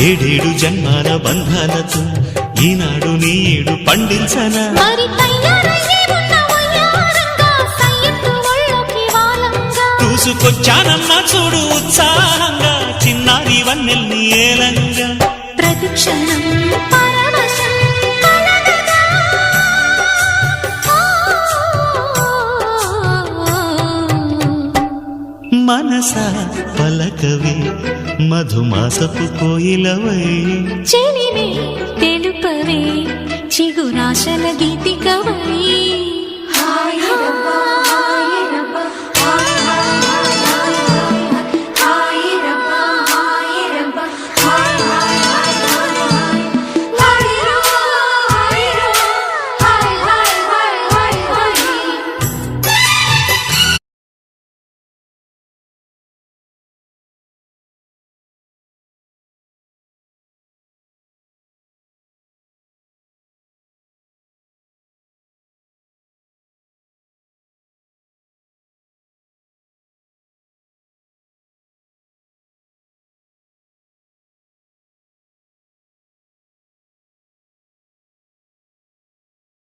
ఏడేడు జన్మాల బంధాలతో ఈనాడు నీడు పండించనా చూసుకొచ్చానమ్మా చూడు ఉత్సాహంగా చిన్నారి వన్నెల్ని ఏలంగా ప్రతిక్షణం మనసా పలకవే మధుమాసపు కోయిలవై చెలివే తెలుపవే చిగురాశల గీతికవై